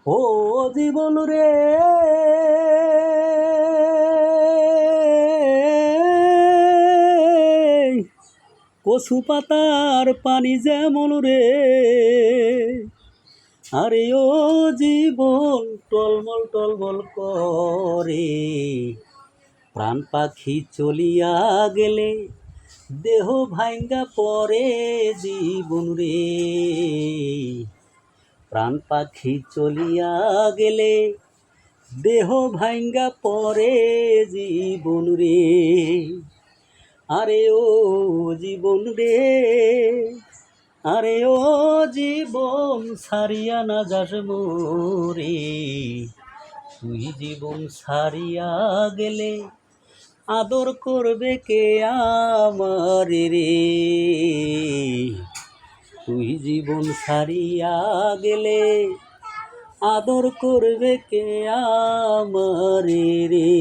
ও জীবন রে কচু পাতার পানি যেমন রে, আরে ও জীবন টলমল টলমল করে। প্রাণ পাখি চলিয়া গেলে দেহ ভাঙ্গা পরে জীবন রে। প্রাণ পাখি চলিয়া গেলে দেহ ভাঙ্গা পরে জীবন রে। আরে ও জীবন রে, আরে ও জীবন ছাড়িয়া না যাস মোরে। তুই জীবন ছাড়িয়া গেলে আদর করবে কে আমারে রে। তুই জীবন ছাড়িয়া গেলে আদর করবে কে আমারে রে।